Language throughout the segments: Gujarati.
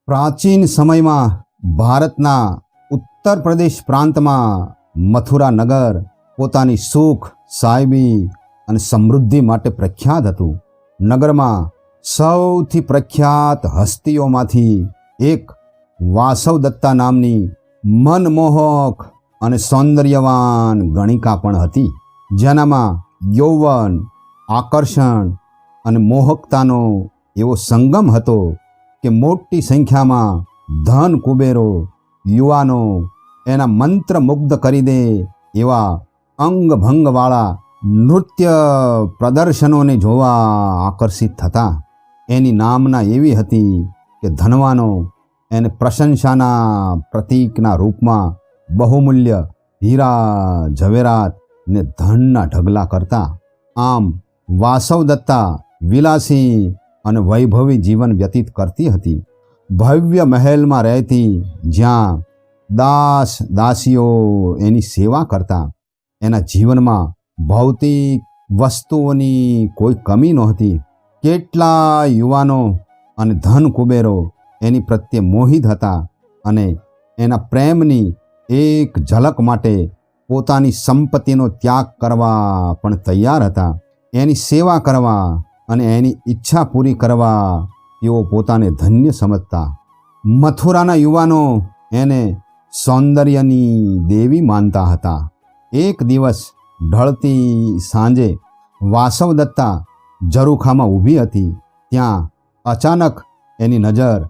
પ્રાચીન સમયમાં ભારતના ઉત્તર પ્રદેશ પ્રાંતમાં મથુરા નગર પોતાની સુખ, સાહેબી અને સમૃદ્ધિ માટે પ્રખ્યાત હતું. નગરમાં સૌથી પ્રખ્યાત હસ્તીઓમાંથી એક વાસવદત્તા નામની મનમોહક અને સૌંદર્યવાન ગણિકા પણ હતી, જેનામાં યૌવન, આકર્ષણ અને મોહકતાનો એવો સંગમ હતો કે મોટી સંખ્યામાં ધન કુબેરો, યુવાનો એના મંત્ર મુગ્ધ કરી દે એવા અંગભંગવાળા નૃત્ય પ્રદર્શનોને જોવા આકર્ષિત થતા. એની નામના એવી હતી કે ધનવાનો એને પ્રશંસાના પ્રતીકના રૂપમાં બહુમૂલ્ય હીરા, ઝવેરાત ને ધનના ઢગલા કરતા. આમ વાસવદત્તા વિલાસી અને વૈભવી જીવન વ્યતીત કરતી હતી. ભવ્ય મહેલમાં રહેતી, જ્યાં દાસ દાસીઓ એની સેવા કરતા. એના જીવનમાં ભૌતિક વસ્તુઓની કોઈ કમી નહોતી. કેટલા યુવાનો અને ધન કુબેરો એની પ્રત્યે મોહિત હતા અને એના પ્રેમની એક ઝલક માટે પોતાની સંપત્તિનો ત્યાગ કરવા પણ તૈયાર હતા. એની સેવા કરવા અને એની ઈચ્છા પૂરી કરવા તેઓ પોતાને ધન્ય સમજતા. મથુરાના યુવાનો એને સૌંદર્યની દેવી માનતા હતા. એક દિવસ ઢળતી સાંજે વાસવદત્તા ઝરૂખામાં ઊભી હતી. ત્યાં અચાનક એની નજર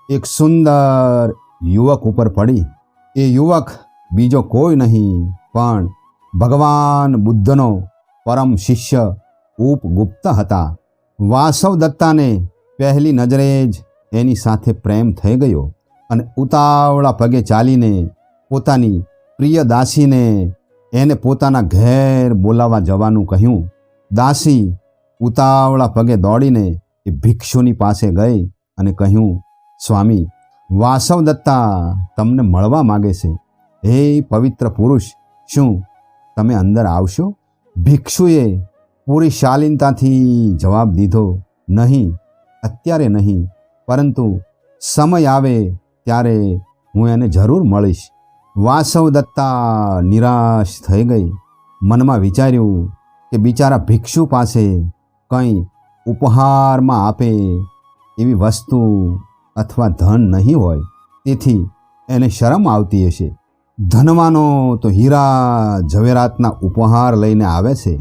એક સુંદર યુવક ઉપર પડી. એ યુવક બીજો કોઈ નહીં પણ ભગવાન બુદ્ધનો પરમ શિષ્ય ઉપગુપ્ત હતા. વાસવદત્તાને પહેલી નજરે જ એની સાથે પ્રેમ થઈ ગયો અને ઉતાવળા પગે ચાલીને પોતાની પ્રિય દાસીને એને પોતાના ઘેર બોલાવવા જવાનું કહ્યું. દાસી ઉતાવળા પગે દોડીને એ ભિક્ષુની પાસે ગઈ અને કહ્યું, સ્વામી, વાસવદત્તા તમને મળવા માગે છે. હે પવિત્ર પુરુષ, શું તમે અંદર આવશો? ભિક્ષુએ પૂરી શાલીનતાથી જવાબ દીધો, નહીં, અત્યારે નહીં, પરંતુ સમય આવે ત્યારે હું એને જરૂર મળીશ. વાસવદત્તા નિરાશ થઈ ગઈ. મનમાં વિચાર્યું કે બિચારા ભિક્ષુ પાસે કંઈ ઉપહારમાં આપે એવી વસ્તુ અથવા ધન નહીં હોય, તેથી એને શરમ આવતી હશે. ધનવાનો તો હીરા ઝવેરાતના ઉપહાર લઈને આવે છે.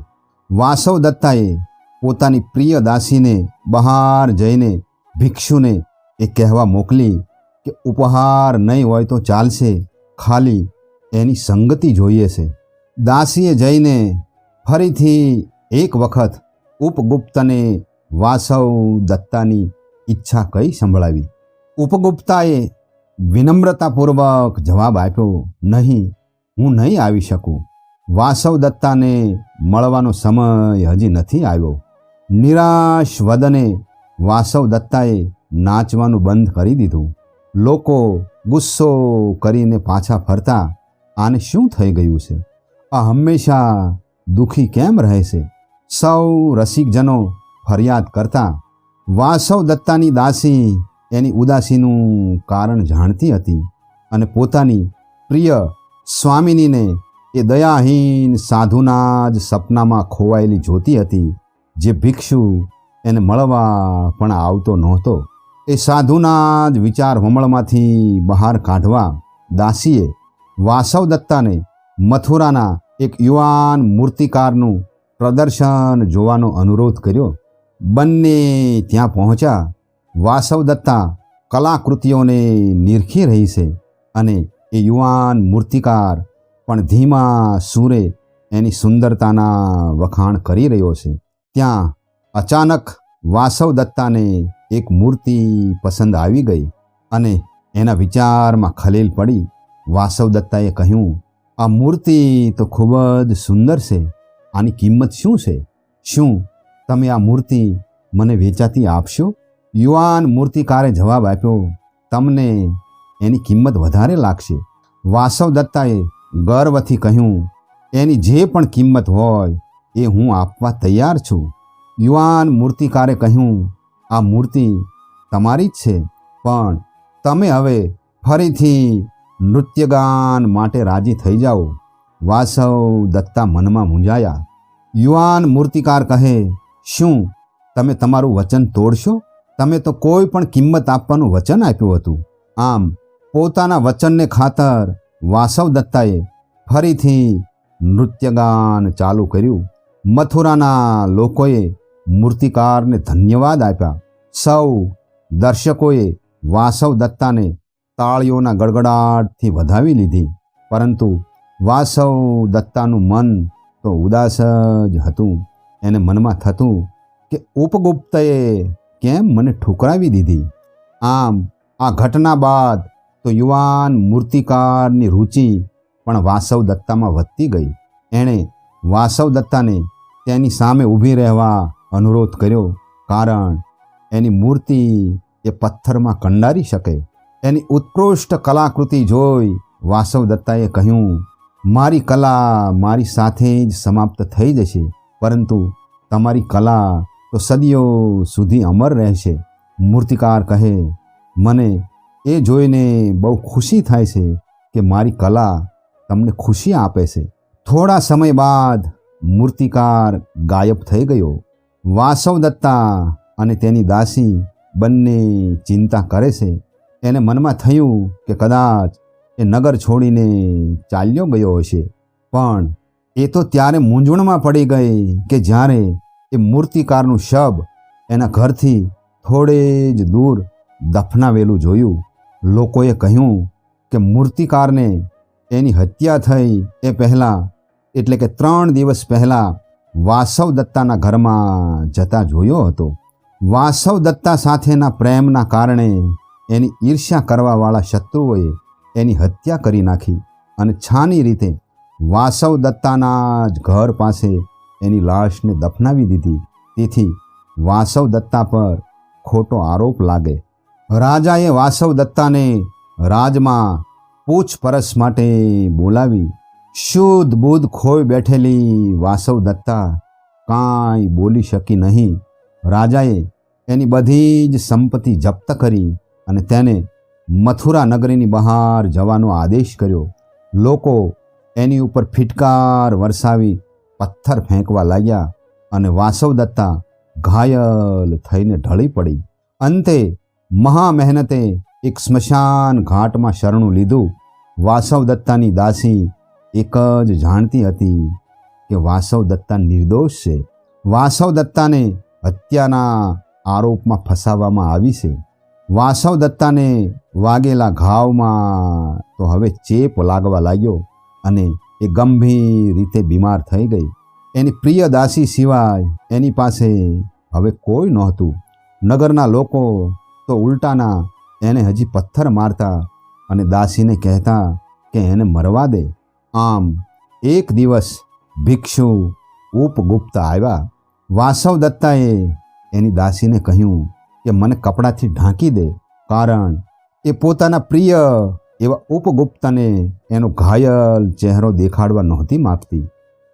વાસવદત્તાએ પોતાની પ્રિય દાસીને બહાર જઈને ભિક્ષુને એ કહેવા મોકલી કે ઉપહાર નહીં હોય તો ચાલશે, ખાલી એની સંગતિ જોઈએ છે. દાસીએ જઈને ફરીથી એક વખત ઉપગુપ્તને વાસવદત્તાની ઈચ્છા કઈ સંભળાવી. ઉપગુપ્તાએ વિનમ્રતાપૂર્વક જવાબ આપ્યો, નહીં, હું નહીં આવી શકું. વાસવદત્તાને મળવાનો સમય હજી નથી આવ્યો. નિરાશ વદને વાસવદત્તાએ નાચવાનું બંધ કરી દીધું. લોકો ગુસ્સો કરીને પાછા ફરતા, આને શું થઈ ગયું છે? આ હંમેશા દુઃખી કેમ રહે છે? સૌ રસિકજનો ફરિયાદ કરતા. વાસવદત્તાની દાસી એની ઉદાસીનું કારણ જાણતી હતી અને પોતાની પ્રિય સ્વામિનીને એ દયાહીન સાધુના જ સપનામાં ખોવાયેલી જોતી હતી, જે ભિક્ષુ એને મળવા પણ આવતો નહોતો. એ સાધુના જ વિચાર વમળમાંથી બહાર કાઢવા દાસીએ વાસવદત્તાને મથુરાના એક યુવાન મૂર્તિકારનું પ્રદર્શન જોવાનો અનુરોધ કર્યો. બંને ત્યાં પહોંચ્યા. વાસવદત્તા કલાકૃતિઓને નિરખી રહી છે અને એ યુવાન મૂર્તિકાર પણ ધીમા સૂરે એની સુંદરતાના વખાણ કરી રહ્યો છે. ત્યાં અચાનક વાસવદત્તાને એક મૂર્તિ પસંદ આવી ગઈ અને એના વિચારમાં ખલેલ પડી. વાસવદત્તાએ કહ્યું, આ મૂર્તિ તો ખૂબ જ સુંદર છે. આની કિંમત શું છે? શું તમે આ મૂર્તિ મને વેચાતી આપશો? યુવાન મૂર્તિકારે જવાબ આપ્યો, તમને એની કિંમત વધારે લાગશે. વાસવદત્તાએ ગર્વથી કહ્યું, એની જે પણ કિંમત હોય એ હું આપવા તૈયાર છું. યુવાન મૂર્તિકારે કહ્યું, આ મૂર્તિ તમારી જ છે, પણ તમે હવે ફરીથી નૃત્યગાન માટે રાજી થઈ જાઓ. વાસવ દત્તા મનમાં મૂંઝાયા. યુવાન મૂર્તિકાર કહે, શું તમે તમારું વચન તોડશો? તમે તો કોઈ પણ કિંમત આપવાનું વચન આપ્યું હતું. આમ પોતાના વચનને ખાતર વાસવ દત્તાએ ફરીથી નૃત્યગાન ચાલુ કર્યું. મથુરાના લોકોએ મૂર્તિકારને ધન્યવાદ આપ્યા. સૌ દર્શકોએ વાસવ દત્તાને તાળીઓના ગડગડાટથી વધાવી લીધી. પરંતુ વાસવ દત્તાનું મન તો ઉદાસ જ હતું. એને મનમાં થતું કે ઉપગુપ્તએ કેમ મને ઠુકરાવી દીધી. આમ આ ઘટના બાદ તો યુવાન મૂર્તિકારની રુચિ પણ વાસવ દત્તામાં વધતી ગઈ. એણે વાસવ દત્તાને તેની સામે ઊભી રહેવા અનુરોધ કર્યો, કારણ એની મૂર્તિ એ પથ્થરમાં કંડારી શકે. એની ઉત્કૃષ્ટ કલાકૃતિ જોઈ વાસવ દત્તાએ કહ્યું, મારી કલા મારી સાથે જ સમાપ્ત થઈ જશે, પરંતુ તમારી કલા તો સદીઓ સુધી અમર રહેશે. મૂર્તિકાર કહે, મને એ જોઈને બહુ ખુશી થાય છે કે મારી કલા તમને ખુશી આપે છે. થોડા સમય બાદ મૂર્તિકાર ગાયબ થઈ ગયો. વાસવ દત્તા અને તેની દાસી બંને ચિંતા કરે છે. એને મનમાં થયું કે કદાચ એ નગર છોડીને ચાલ્યો ગયો હશે. પણ એ તો ત્યારે મૂંઝવણમાં પડી ગઈ કે જ્યારે એ મૂર્તિકારનું શબ એના ઘરથી થોડે જ દૂર દફનાવેલું જોયું. લોકોએ કહ્યું કે મૂર્તિકારને એની હત્યા થઈ એ પહેલાં, એટલે કે 3 દિવસ પહેલાં વાસવ દત્તાના ઘરમાં જતા જોયો હતો. વાસવ દત્તા સાથેના પ્રેમના કારણે એની ઈર્ષ્યા કરવાવાળા શત્રુઓએ એની હત્યા કરી નાખી અને છાની રીતે વાસવ દત્તાના જ ઘર પાસે એની લાશને દફનાવી દીધી. તેથી વાસવ દત્તા પર ખોટો આરોપ લાગે. રાજાએ વાસવ દત્તાને રાજમાં પૂછપરછ માટે બોલાવી. શુદ્ધ બુદ્ધ ખોઈ બેઠેલી વાસવ દત્તા કાંઈ બોલી શકી નહીં. રાજાએ એની બધી જ સંપત્તિ જપ્ત કરી અને તેને મથુરા નગરીની બહાર જવાનો આદેશ કર્યો. લોકો એની ઉપર ફિટકાર વરસાવી પથ્થર ફેંકવા લાગ્યા અને વાસવ દત્તા ઘાયલ થઈને ઢળી પડી. અંતે મહા મહેનતે એક સ્મશાન ઘાટમાં શરણું લીધું. વાસવ દત્તાની દાસી એક જ જાણતી હતી કે વાસવ દત્તા નિર્દોષ છે. વાસવ દત્તાને હત્યાના આરોપમાં ફસાવવામાં આવી છે. વાસવ દત્તાને વાગેલા ઘાવમાં તો હવે ચેપ લાગવા લાગ્યો અને એ ગંભીર રીતે બીમાર થઈ ગઈ. એની પ્રિય દાસી સિવાય એની પાસે હવે કોઈ નહોતું. નગરના લોકો તો ઉલટાના એને હજી પથ્થર મારતા અને દાસીને કહેતા કે એને મરવા દે. આમ એક દિવસ ભિક્ષુ ઉપગુપ્ત આવ્યા. વાસવ દત્તાએ એની દાસીને કહ્યું કે મને કપડાથી ઢાંકી દે, કારણ એ પોતાના પ્રિય એવા ઉપગુપ્તને એનો ઘાયલ ચહેરો દેખાડવા નહોતી માગતી.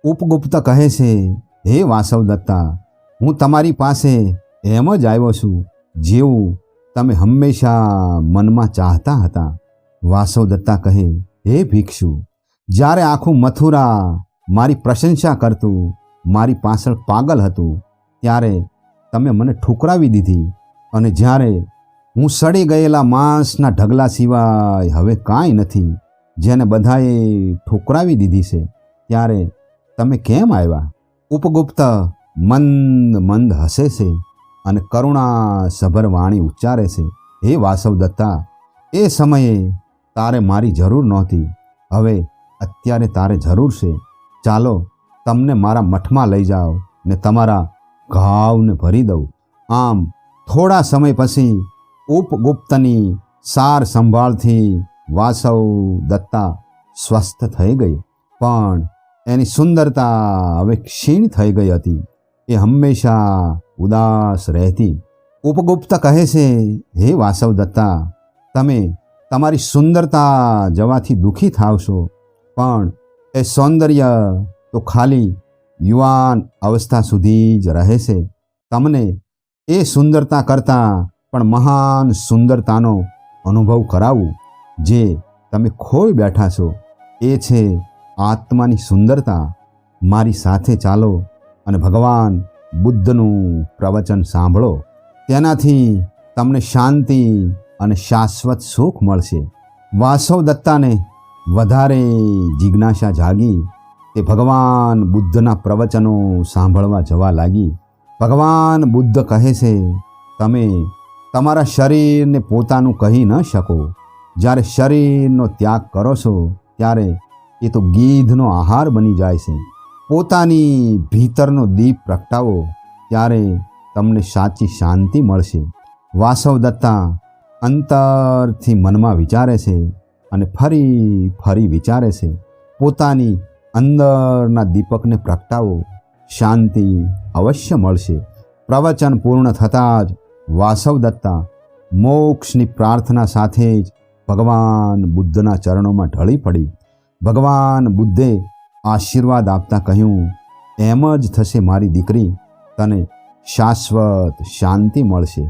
ઉપગુપ્ત કહે છે, હે વાસવ દત્તા, હું તમારી પાસે એમ જ આવ્યો છું જેવું તમે હંમેશા મનમાં ચાહતા હતા. વાસવ દત્તા કહે, હે ભિક્ષુ, જ્યારે આખું મથુરા મારી પ્રશંસા કરતું, મારી પાછળ પાગલ હતું, ત્યારે તમે મને ઠુકરાવી દીધી અને જ્યારે હું સડી ગયેલા માંસના ઢગલા સિવાય હવે કાંઈ નથી, જેને બધાએ ઠુકરાવી દીધી છે, ત્યારે તમે કેમ આવ્યા? ઉપગુપ્ત મંદ મંદ હસે છે અને કરુણાસભર વાણી ઉચ્ચારે છે, હે વાસવ દત્તા, એ સમયે તારે મારી જરૂર નહોતી, હવે અત્યારે તારે જરૂર છે. ચાલો તમને મારા મઠમાં લઈ જાઓ ને તમારા ઘાવને ભરી દઉં. આમ થોડા સમય પછી ઉપગુપ્તની સાર સંભાળથી વાસવ દત્તા સ્વસ્થ થઈ ગઈ, પણ એની સુંદરતા હવે ક્ષીણ થઈ ગઈ હતી. એ હંમેશા ઉદાસ રહેતી. ઉપગુપ્ત કહે છે, હે વાસવ દત્તા, તમે તમારી સુંદરતા જવાથી દુઃખી થાવશો, પણ એ સૌંદર્ય તો ખાલી યુવાન અવસ્થા સુધી જ રહે છે. તમને એ સુંદરતા કરતાં પણ મહાન સુંદરતાનો અનુભવ કરાવું જે તમે ખોઈ બેઠા છો, એ છે આત્માની સુંદરતા. મારી સાથે ચાલો અને ભગવાન બુદ્ધનું પ્રવચન સાંભળો. તેનાથી તમને શાંતિ અને શાશ્વત સુખ મળશે. વાસવદત્તાને વધારે જિજ્ઞાસા જાગી. તે ભગવાન બુદ્ધના પ્રવચનો સાંભળવા જવા લાગી. ભગવાન બુદ્ધ કહે છે, તમે તમારા શરીરને પોતાનું કહી ન શકો. જ્યારે શરીરનો ત્યાગ કરો છો ત્યારે એ તો ગીધનો આહાર બની જાય છે. પોતાની ભીતરનો દીપ પ્રગટાવો, ત્યારે તમને સાચી શાંતિ મળશે. વાસવદત્તા અંતરથી મનમાં વિચારે છે અને ફરી ફરી વિચારે છે, પોતાની અંદરના દીપકને પ્રગટાવો, શાંતિ અવશ્ય મળશે. પ્રવચન પૂર્ણ થતાં જ વાસવદત્તા મોક્ષની પ્રાર્થના સાથે જ ભગવાન બુદ્ધના ચરણોમાં ઢળી પડી. ભગવાન બુદ્ધે આશીર્વાદ આપતા કહ્યું, એમ જ થશે મારી દીકરી, તને શાશ્વત શાંતિ મળશે.